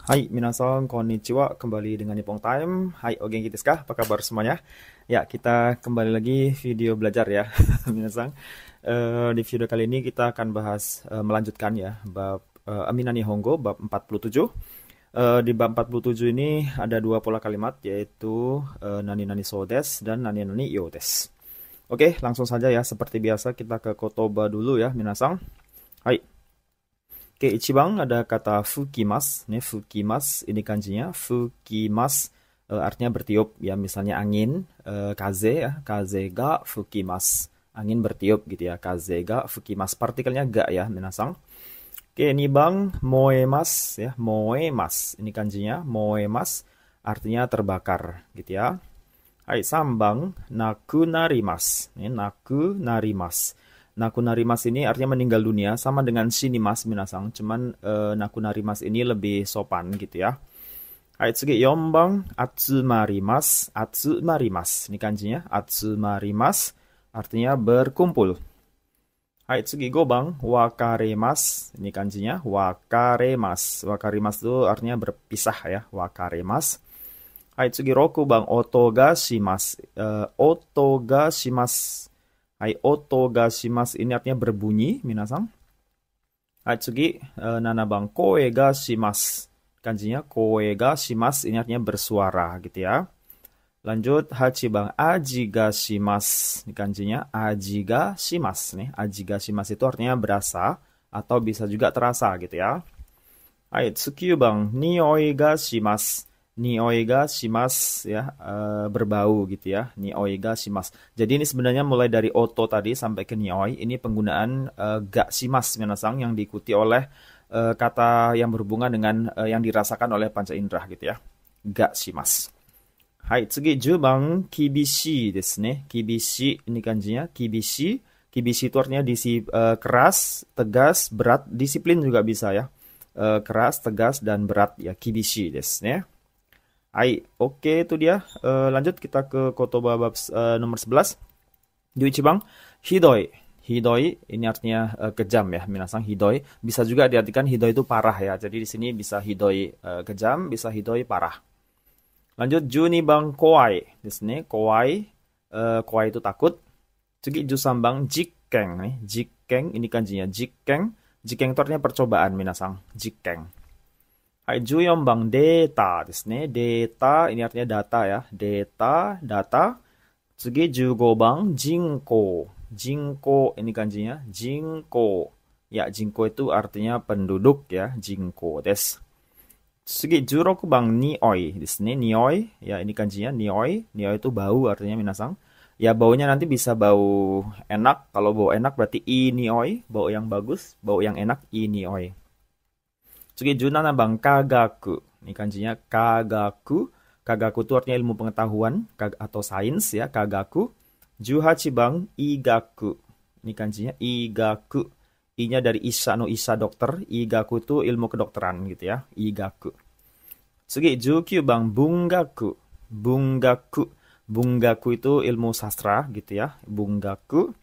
Hai, minasan, konnichiwa. Kembali dengan Nippon Time. Hai, o genki desu ka? Apa kabar semuanya? Ya, kita kembali lagi video belajar ya, minasan. Di video kali ini kita akan bahas, melanjutkan ya, bab Amina Nihongo, bab 47. Di bab 47 ini ada dua pola kalimat, yaitu nani nani so desu dan nani nani yo desu. Oke, langsung saja ya. Seperti biasa kita ke kotoba dulu ya, minasan. Hai. Oke, ichiban ada kata fukimas, nih fukimas ini kanjinya fukimas, artinya bertiup ya, misalnya angin, kaze ya, kaze ga fukimas, angin bertiup gitu ya, kaze ga fukimas, partikelnya ga ya, minasang. Oke, nibang moemas ya, moemas ini kanjinya moemas, artinya terbakar gitu ya. Hai, sambang nakunarimas, ini nakunarimas. Nakunarimas ini artinya meninggal dunia, sama dengan shinimas minasang, cuman nakunarimas ini lebih sopan gitu ya. Hai, tsugi yombang atsumarimas, atsumarimas. Ini kanjinya atsumarimas, artinya berkumpul. Hai, tsugi gobang wakaremas. Ini kanjinya wakaremas. Wakaremas itu artinya berpisah ya, wakaremas. Hai, tsugi rokubang otogashimas. Otogashimas. Hai, oto ga shimasu ini artinya berbunyi, minasang. Hai, tsugi, nanabang koe ga shimasu. Kanjinya koe ga shimasu ini artinya bersuara gitu ya. Lanjut, hachibang aji ga shimasu. Ini kanjinya aji ga shimasu nih. Aji ga shimasu itu artinya berasa atau bisa juga terasa gitu ya. Hai, tsukyubang nioi ga shimasu. Nioi ga shimasu ya, berbau gitu ya. Nioi ga shimasu. Jadi ini sebenarnya mulai dari oto tadi sampai ke nioi, ini penggunaan ga shimasu minasang yang diikuti oleh kata yang berhubungan dengan yang dirasakan oleh panca indera gitu ya. Ga shimasu. Hai, tsugi jubang kibishi desu ne. Kibishi ini kanjinya kibishi. Kibishi itu artinya keras, tegas, berat, disiplin juga bisa ya. Keras, tegas dan berat ya, kibishi desu ne. Hai, oke itu dia. Lanjut kita ke kotoba bab nomor 11. Yuichibang hidoi. Hidoi ini artinya kejam ya, minasang hidoi. Bisa juga diartikan hidoi itu parah ya. Jadi di sini bisa hidoi kejam, bisa hidoi parah. Lanjut junibang kowai. Di sini kowai, kowai itu takut. Tsugi jusambang jikkeng nih. Jikkeng ini kanjinya jikkeng. Jikkeng itu artinya percobaan minasang. Jikkeng. Hai, 14番 data ですね。data ini artinya data ya. Data. Tsugi 15番 jinko. Jinko ini kanjinya jinko. Ya, jinko itu artinya penduduk ya. Jinko desu. Tsugi 16番 nioi ですね。nioi ya, ini kanjinya nioi. Nioi itu bau artinya minasang. Ya, baunya nanti bisa bau enak. Kalau bau enak berarti i nioi, bau yang bagus. Bau yang enak i nioi. Tsugi 17番 kagaku. Ini kanjinya kagaku. Kagaku itu artinya ilmu pengetahuan atau sains ya, kagaku. 18番 igaku. Ini kanjinya igaku. I-nya dari isa no isa dokter. Igaku itu ilmu kedokteran gitu ya, igaku. Tsugi 19番 bungaku. Bungaku. Bungaku itu ilmu sastra gitu ya, bungaku.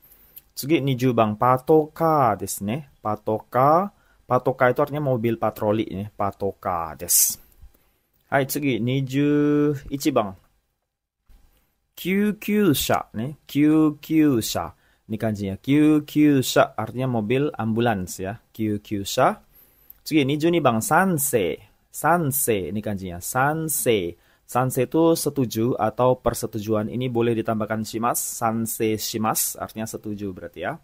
Tsugi 20番 patoka desu ne. Patoka. Patoka itu artinya mobil patroli nih, patoka desu. Hai, tsugi 21番 kyukyusha nih, kyukyusha. Ini kanjinya kyukyusha artinya mobil ambulans ya, kyukyusha. Tsugi 22番 sansei. Sansei ini kanjinya sansei. Sansei itu setuju atau persetujuan. Ini boleh ditambahkan shimasu, sansei shimasu artinya setuju berarti ya.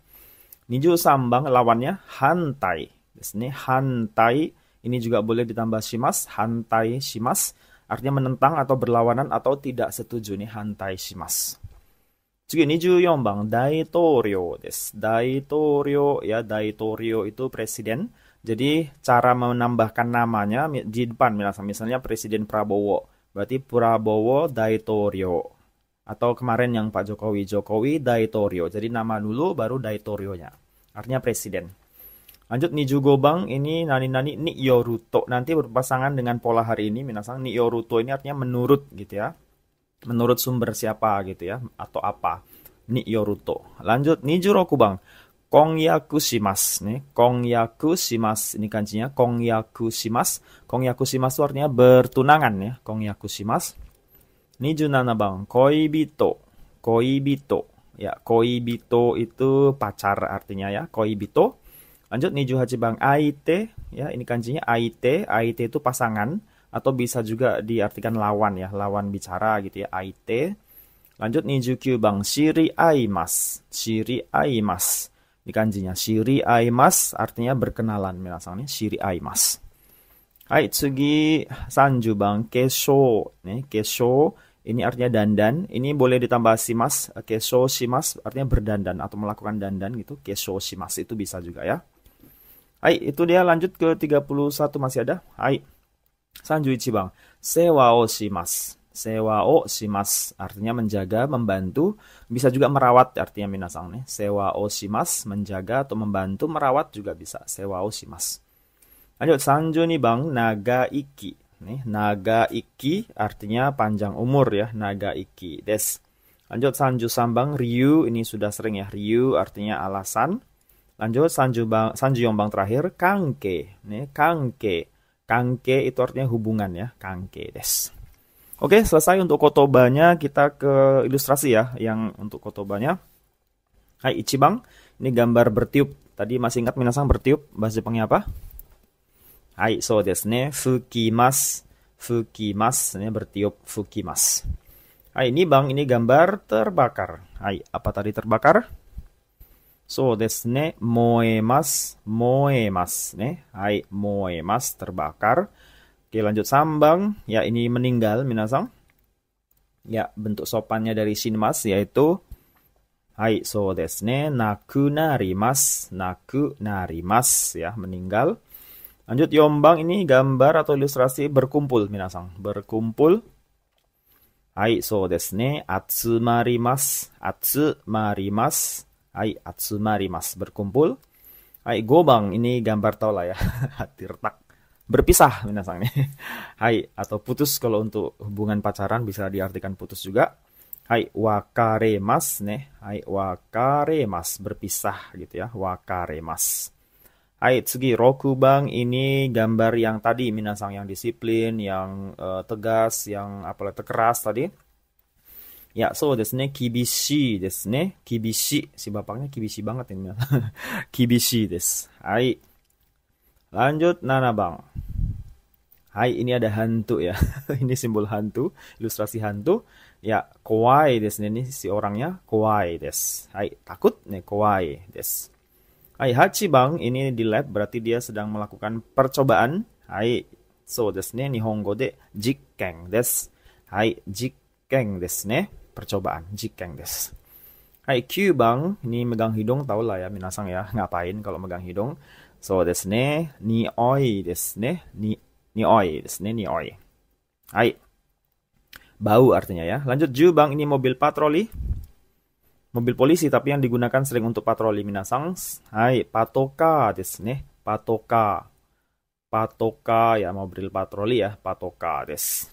23番lawannya hantai. Disini hantai ini juga boleh ditambah shimas, hantai shimas artinya menentang atau berlawanan atau tidak setuju nih, hantai shimas. Tsugi 24番 daitorio desu. Daitorio ya, daitorio itu presiden. Jadi cara menambahkan namanya di depan misalnya Presiden Prabowo. Berarti Prabowo daitorio. Atau kemarin yang Pak Jokowi daitorio. Jadi nama dulu baru daitorionya. Artinya presiden. Lanjut Nijugo Bang, ini nani-nani ni yoruto. Nanti berpasangan dengan pola hari ini, minasang ni yoruto ini artinya menurut gitu ya. Menurut sumber siapa gitu ya, atau apa. Ni yoruto. Lanjut Nijuroku Bang. Kongyaku shimasu. Nih, kongyaku shimasu. Ini kanjinya kongyaku shimasu. Kongyaku shimasu artinya bertunangan ya. Kongyaku shimasu. 27 bang, koibito. Koibito. Ya, koibito itu pacar artinya ya. Koibito. Lanjut 28 bang, aite. Ya, ini kanjinya aite. Aite itu pasangan. Atau bisa juga diartikan lawan ya. Lawan bicara gitu ya. Aite. Lanjut 29 bang, shiri aimas. Shiri aimas. Ini kanjinya. Shiri aimas artinya berkenalan. Minasan nih. Shiri aimas. Hai, tsugi 30 bang, kesho. Nih, kesho. Ini artinya dandan. Ini boleh ditambah shimas. Kesho shimas artinya berdandan atau melakukan dandan gitu. Kesho shimas itu bisa juga ya. Hai, itu dia. Lanjut ke 31 masih ada. Hai. 31 bang. Sewa o shimas. Sewa o shimas artinya menjaga, membantu. Bisa juga merawat artinya minasang nih. Sewa o shimas menjaga atau membantu, merawat juga bisa. Sewa o shimas. Lanjut 32 bang. Naga iki. Nih, naga iki artinya panjang umur ya, naga iki des. Lanjut sanju sambang ryu, ini sudah sering ya, ryu artinya alasan. Lanjut sanju yombang terakhir kangke. Nih, kangke. Kangke itu artinya hubungan ya, kangke des. Oke, selesai untuk kotobanya, kita ke ilustrasi ya, yang untuk kotobanya. Hai ichibang, ini gambar bertiup. Tadi masih ingat minasang bertiup, bahasa Jepangnya apa? Hai, so desu ne, fukimasu. Fukimasu, ini bertiup fukimasu. Hai, ini bang, ini gambar terbakar. Hai, apa tadi terbakar? So desu ne, moemasu, moemasu. Hai, moemasu, terbakar. Oke, lanjut sambang. Ya, ini meninggal, minasang. Ya, bentuk sopannya dari shinmasu, yaitu hai, so desu ne, nakunarimasu. Nakunarimasu, ya, meninggal. Lanjut yombang, ini gambar atau ilustrasi berkumpul minasang. Berkumpul. Hai, so desu ne. Atsumarimasu. Atsumarimasu. Hai, atsumarimasu. Berkumpul. Hai, gobang. Ini gambar tau lah ya. Hati retak. Berpisah minasang nih. Hai, atau putus kalau untuk hubungan pacaran bisa diartikan putus juga. Hai, wakaremas nih. Hai, wakaremas. Berpisah gitu ya. Wakaremas. Hai, tsugi, rokubang, ini gambar yang tadi, minasang yang disiplin, yang tegas, yang apalagi keras tadi. Ya, so desu ne, kibishi desu ne, kibishi, si bapaknya kibishi banget ini. Kibishi desu. Hai. Lanjut, nanabang. Hai, ini ada hantu ya. Ini simbol hantu, ilustrasi hantu. Ya, kowai desu ne, ini si orangnya, kowai desu. Hai, takut nih, kowai desu. Hai, hachibang, ini di lab, berarti dia sedang melakukan percobaan. Hai, so desu ne, nihongo de jikken desu. Hai, jikken desu ne, percobaan, jikken desu. Hai, kyubang, ini megang hidung, tau lah ya, minasang ya, ngapain kalau megang hidung. So desu ne, nioi desu ne, nioi desu ne, nioi. Hai, bau artinya ya. Lanjut jubang, ini mobil patroli. Mobil polisi tapi yang digunakan sering untuk patroli minasang. Hai, patoka desu ne. Patoka. Patoka ya, mobil patroli ya, patoka desu.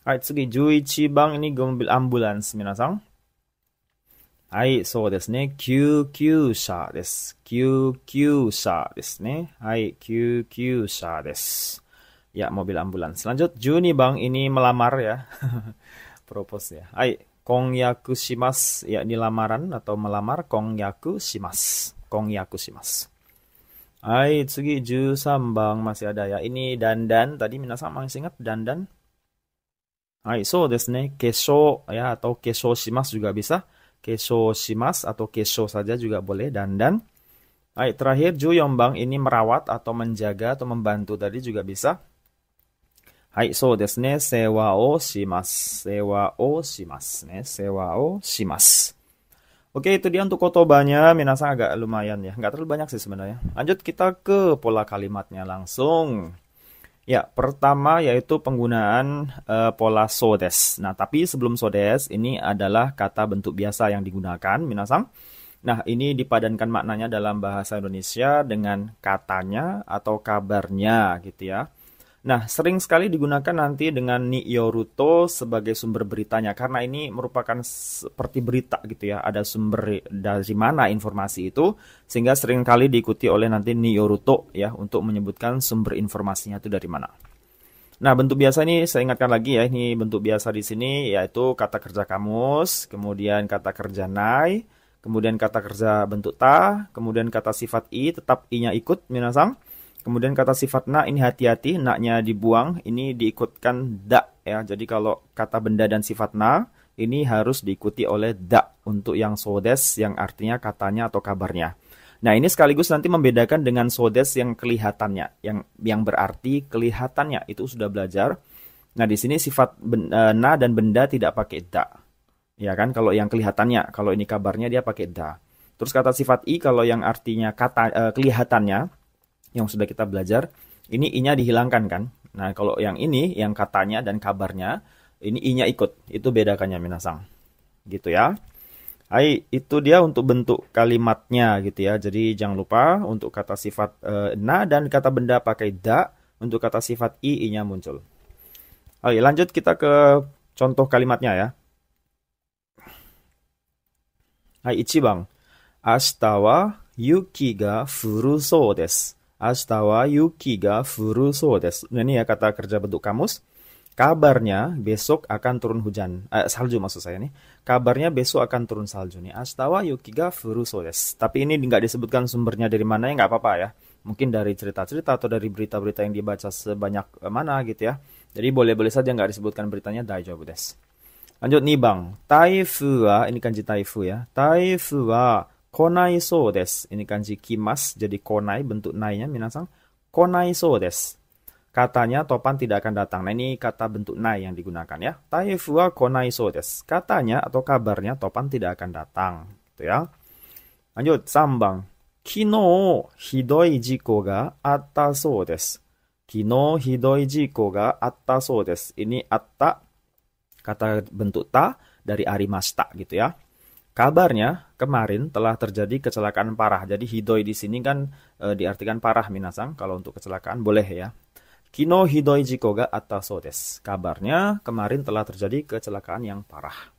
Hai, tsugi 11 bang, ini mobil ambulans minasang. Hai, so desu ne. Kyukyusha desu. Kyukyusha desu ne. Hai, kyukyusha desu. Ya, mobil ambulans. Lanjut 12 bang, ini melamar ya. Propose ya. Hai, kongyaku shimasu, ya ini lamaran atau melamar, kongyaku shimasu. Kongyaku shimasu. Hai, tsugi 13 bang, masih ada ya. Ini dandan, tadi minasang masih ingat dandan? Hai, so desu ne, kesho ya atau kesho shimasu juga bisa. Kesho shimasu atau kesho saja juga boleh, dandan. Hai, terakhir 14 bang, ini merawat atau menjaga atau membantu tadi juga bisa. Hai, so desu ne, sewa o shimasu. Sewa o shimasu ne, sewa o shimasu. Oke, itu dia untuk kotobanya. Minasang agak lumayan ya. Nggak terlalu banyak sih sebenarnya. Lanjut kita ke pola kalimatnya langsung. Ya, pertama yaitu penggunaan pola so desu. Nah, tapi sebelum so desu, ini adalah kata bentuk biasa yang digunakan, minasang. Nah, ini dipadankan maknanya dalam bahasa Indonesia dengan katanya atau kabarnya gitu ya. Nah, sering sekali digunakan nanti dengan ni yoruto sebagai sumber beritanya karena ini merupakan seperti berita gitu ya. Ada sumber dari mana informasi itu sehingga sering kali diikuti oleh nanti ni yoruto ya untuk menyebutkan sumber informasinya itu dari mana. Nah, bentuk biasa ini saya ingatkan lagi ya. Ini bentuk biasa di sini yaitu kata kerja kamus, kemudian kata kerja nai, kemudian kata kerja bentuk ta, kemudian kata sifat i tetap i-nya ikut minasang. Kemudian kata sifat na ini hati-hati, na-nya dibuang, ini diikutkan da ya. Jadi kalau kata benda dan sifat na ini harus diikuti oleh da untuk yang sodes yang artinya katanya atau kabarnya. Nah, ini sekaligus nanti membedakan dengan sodes yang kelihatannya, yang berarti kelihatannya itu sudah belajar. Nah, di sini sifat na dan benda tidak pakai da. Ya kan, kalau yang kelihatannya, kalau ini kabarnya dia pakai da. Terus kata sifat i kalau yang artinya kata kelihatannya yang sudah kita belajar, ini i-nya dihilangkan kan. Nah, kalau yang ini, yang katanya dan kabarnya, ini i-nya ikut. Itu bedakannya minasang. Gitu ya. Hai, itu dia untuk bentuk kalimatnya gitu ya. Jadi jangan lupa untuk kata sifat na dan kata benda pakai da, untuk kata sifat i-nya muncul. Oke, lanjut kita ke contoh kalimatnya ya. Hai, ichibang. Ashita wa yuki ga furu sou desu. Ashita wa yuki ga furu sou desu. Ini ya kata kerja bentuk kamus. Kabarnya besok akan turun hujan. Salju maksud saya nih. Kabarnya besok akan turun salju nih. Ashita wa yuki ga furu sou desu. Tapi ini nggak disebutkan sumbernya dari mana ya, nggak apa-apa ya. Mungkin dari cerita-cerita atau dari berita-berita yang dibaca sebanyak mana gitu ya. Jadi boleh-boleh saja nggak disebutkan beritanya, daijoubu desu. Lanjut nih bang. Taifu wa, ini kanji taifu ya. Taifu wa konai sou desu. Ini kanji kimas, jadi konai bentuk nai-nya minasang. Konai sou desu. Katanya topan tidak akan datang. Nah, ini kata bentuk nai yang digunakan ya. Taifu wa konai sou desu. Katanya atau kabarnya topan tidak akan datang. Gitu ya. Lanjut, sambang. Kino hidoi jiko ga atta sou desu. Kino hidoi jiko ga atta sou desu. Ini atta, kata bentuk ta dari arimashita gitu ya. Kabarnya kemarin telah terjadi kecelakaan parah. Jadi hidoi di sini kan diartikan parah minasang. Kalau untuk kecelakaan boleh ya. Kino hidoi jiko ga atta sou desu. Kabarnya kemarin telah terjadi kecelakaan yang parah.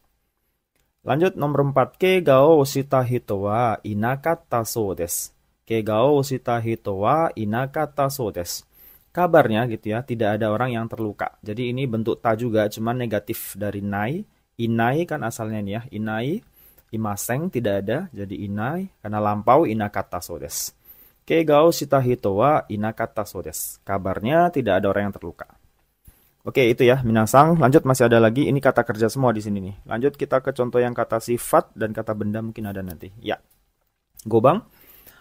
Lanjut nomor 4. Kegao shita hito wa inakatta sou desu. Kegao shita hito wa inakatta sou desu. Kabarnya gitu ya, tidak ada orang yang terluka. Jadi ini bentuk ta juga, cuman negatif dari nai. Inai kan asalnya nih ya, inai. Imaseng tidak ada, jadi inai. Karena lampau, inakatta sou desu. Kegao shita hito wa inakatta sou desu. Kabarnya tidak ada orang yang terluka. Oke, itu ya minasang. Lanjut, masih ada lagi. Ini kata kerja semua di sini nih. Lanjut kita ke contoh yang kata sifat dan kata benda mungkin ada nanti. Ya. Gobang.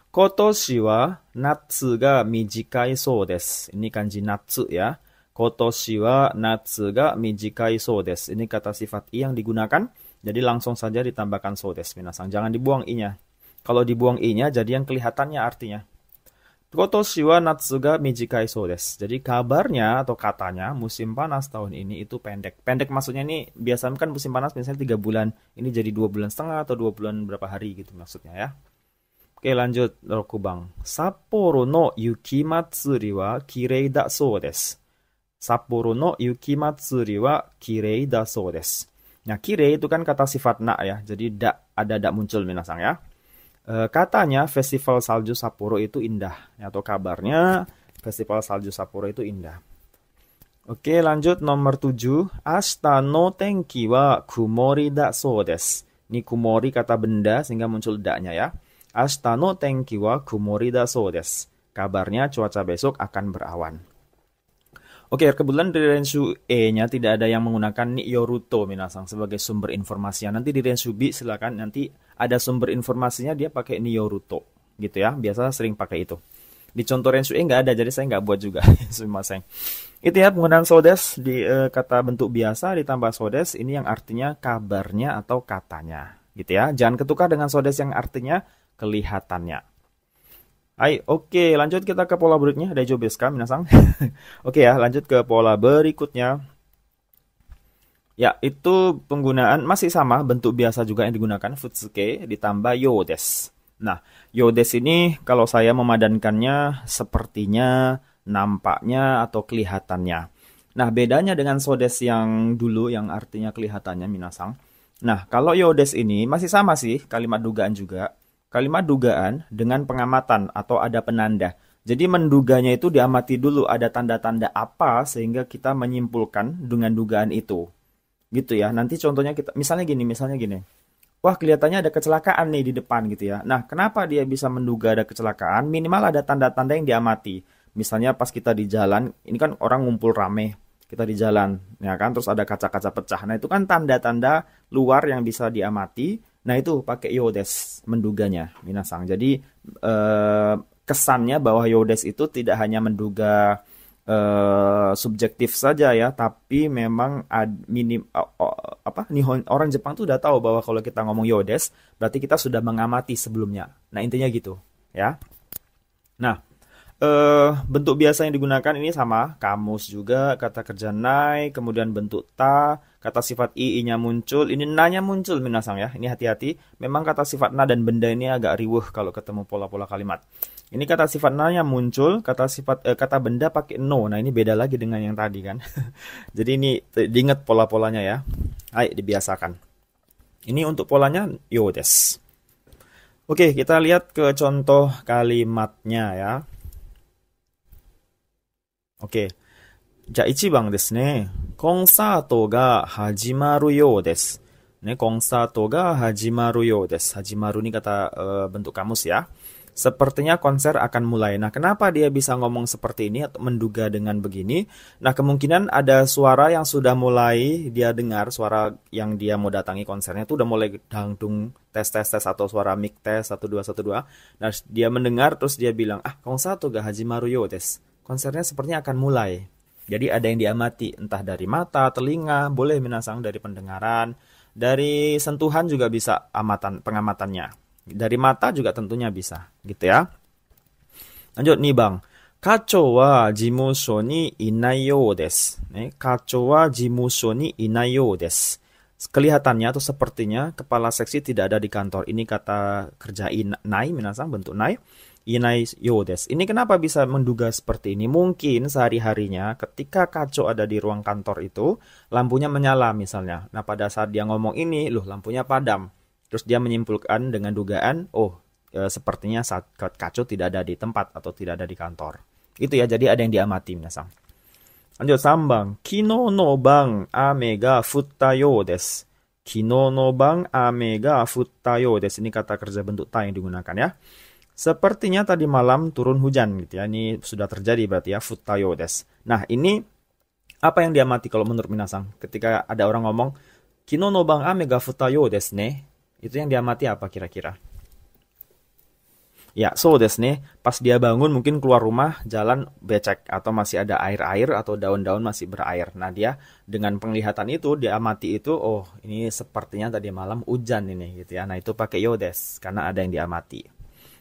Kotoshi wa natsu ga mijikai sou desu. Ini kanji natsu ya. Kotoshi wa natsu ga mijikai sou desu. Ini kata sifat i yang digunakan. Jadi langsung saja ditambahkan sou desu minasang. Jangan dibuang i-nya. Kalau dibuang i-nya jadi yang kelihatannya artinya. Kotoshi wa natsu ga mijikai sou desu. Jadi kabarnya atau katanya musim panas tahun ini itu pendek. Pendek maksudnya ini biasanya kan musim panas misalnya 3 bulan. Ini jadi 2 bulan setengah atau 2 bulan berapa hari gitu maksudnya ya. Oke, lanjut Rokubang. Sapporo no yuki matsuri wa kirei da sou desu. Sapporo no yuki matsuri wa kirei da sou desu. Nah, kirei itu kan kata sifat na ya. Jadi ada muncul minasang ya. Katanya festival salju Sapporo itu indah. Atau kabarnya festival salju Sapporo itu indah. Oke, lanjut nomor 7. Ashita no tenki wa kumori da sou desu. Ini kumori kata benda sehingga muncul da-nya ya. Ashita no tenki wa kumori da sou desu. Kabarnya cuaca besok akan berawan. Oke, kebetulan di Renshu E-nya tidak ada yang menggunakan ni yoruto minasang sebagai sumber informasinya. Nanti di Renshu B silakan nanti ada sumber informasinya dia pakai ni yoruto gitu ya. Biasa sering pakai itu. Di contoh Renshu E nggak ada, jadi saya nggak buat juga. Sumimasen. Itu ya penggunaan sodes di kata bentuk biasa ditambah sodes ini yang artinya kabarnya atau katanya gitu ya. Jangan ketukar dengan sodes yang artinya kelihatannya. Hai, oke, lanjut kita ke pola berikutnya. Daijoubu desu ka, minasang? Oke ya, lanjut ke pola berikutnya. Ya, itu penggunaan masih sama, bentuk biasa juga yang digunakan, futsuke ditambah yo desu. Nah, yo desu ini kalau saya memadankannya sepertinya nampaknya atau kelihatannya. Nah, bedanya dengan sodes yang dulu yang artinya kelihatannya minasang. Nah, kalau yodes ini masih sama sih kalimat dugaan juga. Kalimat dugaan dengan pengamatan atau ada penanda. Jadi menduganya itu diamati dulu ada tanda-tanda apa sehingga kita menyimpulkan dengan dugaan itu. Gitu ya. Nanti contohnya kita misalnya gini. Wah, kelihatannya ada kecelakaan nih di depan gitu ya. Nah, kenapa dia bisa menduga ada kecelakaan? Minimal ada tanda-tanda yang diamati. Misalnya pas kita di jalan, ini kan orang ngumpul rame, kita di jalan, ya kan, terus ada kaca-kaca pecah. Nah, itu kan tanda-tanda luar yang bisa diamati. Nah, itu pakai yodes menduganya, minasang. Jadi, kesannya bahwa yodes itu tidak hanya menduga subjektif saja ya, tapi memang orang Jepang tuh udah tahu bahwa kalau kita ngomong yodes, berarti kita sudah mengamati sebelumnya. Nah, intinya gitu, ya. Nah, bentuk biasa yang digunakan ini sama, kamus juga, kata kerja nai, kemudian bentuk ta, kata sifat i-nya muncul, ini na-nya muncul minasang ya. Ini hati-hati, memang kata sifat na dan benda ini agak riweuh kalau ketemu pola-pola kalimat. Ini kata sifat na-nya muncul, kata benda pakai no. Nah, ini beda lagi dengan yang tadi kan. Jadi ini diingat pola-polanya ya. Ayo dibiasakan. Ini untuk polanya yodes. Oke, kita lihat ke contoh kalimatnya ya. Oke. Ja, 1番ですね。コンサートが始まるようです。ね、コンサートが始まるようです。始まるini kata bentuk kamus ya. Sepertinya konser akan mulai. Nah, kenapa dia bisa ngomong seperti ini atau menduga dengan begini? Nah, kemungkinan ada suara yang sudah mulai dia dengar, suara yang dia mau datangi konsernya itu udah mulai dangdung tes atau suara mic tes 1212. Nah, dia mendengar terus dia bilang, konser ga hajimaru yo desu. Konsernya sepertinya akan mulai. Jadi ada yang diamati, entah dari mata, telinga, boleh minasang dari pendengaran, dari sentuhan juga bisa pengamatannya. Dari mata juga tentunya bisa, gitu ya. Lanjut nih bang. Kacho wa jimusho ni inai you desu. Kacho wa jimusho ni inai you desu. Kelihatannya atau sepertinya kepala seksi tidak ada di kantor. Ini kata kerja inai, minasang bentuk nai. Inai you desu. Ini kenapa bisa menduga seperti ini? Mungkin sehari-harinya ketika Kacho ada di ruang kantor itu, lampunya menyala misalnya. Nah, pada saat dia ngomong ini, lampunya padam. Terus dia menyimpulkan dengan dugaan, sepertinya saat Kacho tidak ada di tempat atau tidak ada di kantor. Itu ya, jadi ada yang diamati, minasang. Lanjut, 3番. Kino no ban ame ga futta you desu. Kino no ban ame ga futta you desu. Ini kata kerja bentuk ta yang digunakan ya. Sepertinya tadi malam turun hujan gitu ya. Ini sudah terjadi berarti ya, futta you desu. Nah, ini apa yang diamati kalau menurut minasang? Ketika ada orang ngomong, Kino no ban ame ga futta you desu ne. Itu yang diamati apa kira-kira? Ya, so desu ne. Pas dia bangun mungkin keluar rumah, jalan becek atau masih ada air-air atau daun-daun masih berair. Nah, dia dengan penglihatan itu, diamati itu, ini sepertinya tadi malam hujan ini gitu ya. Nah, itu pakai yo desu karena ada yang diamati.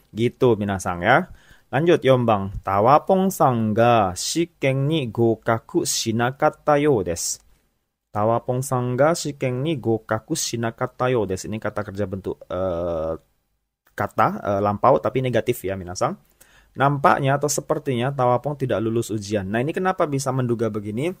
Gitu minasang ya. Lanjut, 4番. Tawapong-san ga shiken ni gokaku shinakatta yo desu. Tawapong-san ga shiken ni gokaku shinakatta yo desu. Ini kata kerja bentuk lampau tapi negatif ya minasang. Nampaknya atau sepertinya Tawapong tidak lulus ujian. Nah, ini kenapa bisa menduga begini?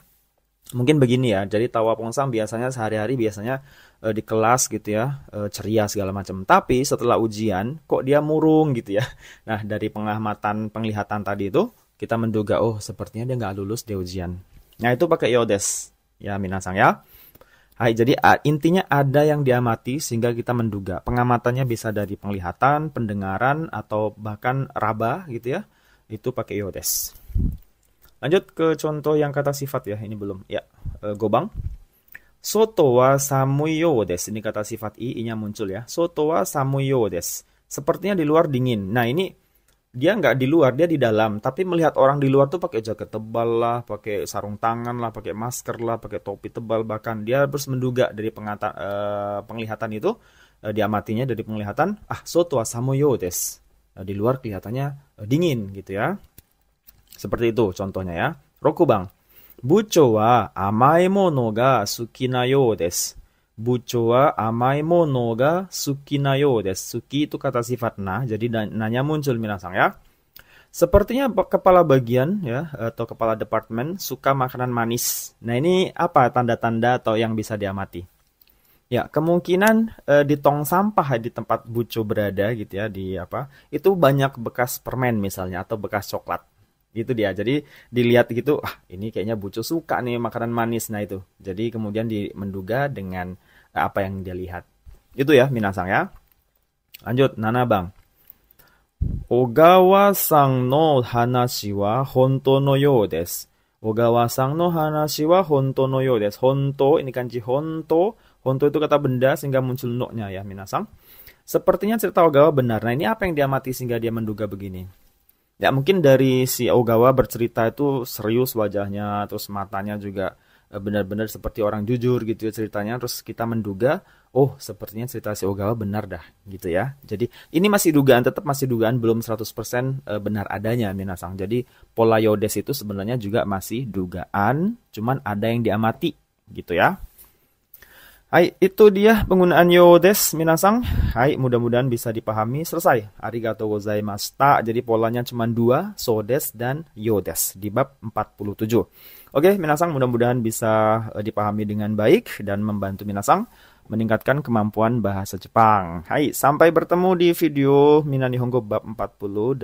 Mungkin begini ya. Jadi Tawapong-san biasanya sehari-hari di kelas gitu ya, ceria segala macam. Tapi setelah ujian kok dia murung gitu ya. Nah, dari penglihatan tadi itu kita menduga sepertinya dia nggak lulus di ujian. Nah, itu pakai yodes. Ya, minasang ya. Jadi intinya ada yang diamati sehingga kita menduga. Pengamatannya bisa dari penglihatan, pendengaran, atau bahkan raba gitu ya. Itu pakai yodes. Lanjut ke contoh yang kata sifat ya. Ini belum. Ya, gobang. Soto wa samui yo desu. Ini kata sifat i-nya muncul ya. Soto wa samui yo desu. Sepertinya di luar dingin. Nah, ini dia nggak di luar, dia di dalam. Tapi melihat orang di luar tuh pakai jaket tebal lah, pakai sarung tangan lah, pakai masker lah, pakai topi tebal. Bahkan dia harus menduga dari penglihatan itu, diamatinya dari penglihatan, soto wa samui yo desu. Di luar kelihatannya dingin gitu ya. Seperti itu contohnya ya. Rokubang. Bucho wa amai mono ga suki na yo desu. Bucho wa amai mono ga suki na yo desu. Suki itu kata sifat na, jadi nanya muncul minasang ya. Sepertinya kepala bagian ya atau kepala departemen suka makanan manis. Nah, ini apa tanda-tanda atau yang bisa diamati? Ya, kemungkinan di tong sampah di tempat Buco berada gitu ya, di apa? Itu banyak bekas permen misalnya atau bekas coklat. Itu dia. Jadi dilihat gitu, ah ini kayaknya Buco suka nih makanan manis. Nah itu. Jadi kemudian menduga dengan apa yang dia lihat. Itu ya, minasang ya. Lanjut, Nana Bang. Ogawa-san no hanashi wa honto no you desu. Ogawa-san no hanashi wa honto no you desu. Honto, ini kanji honto. Honto itu kata benda sehingga muncul no-nya ya, minasang. Sepertinya cerita Ogawa benar. Nah, ini apa yang dia amati sehingga dia menduga begini? Ya, mungkin dari si Ogawa bercerita itu serius wajahnya, terus matanya juga benar-benar seperti orang jujur gitu ya ceritanya. Terus kita menduga, oh sepertinya cerita si Ogawa benar dah gitu ya. Jadi ini masih dugaan, tetap masih dugaan, belum 100% benar adanya minasang. Jadi pola Yodes itu sebenarnya juga masih dugaan, cuman ada yang diamati gitu ya. Hai, itu dia penggunaan Yodes minasang. Hai, mudah-mudahan bisa dipahami. Selesai. Arigatou gozaimashita. Jadi polanya cuma dua, Sodes dan Yodes di bab 47. Oke, minasang, mudah-mudahan bisa dipahami dengan baik dan membantu minasang meningkatkan kemampuan bahasa Jepang. Hai, sampai bertemu di video Mina Nihongo bab 48.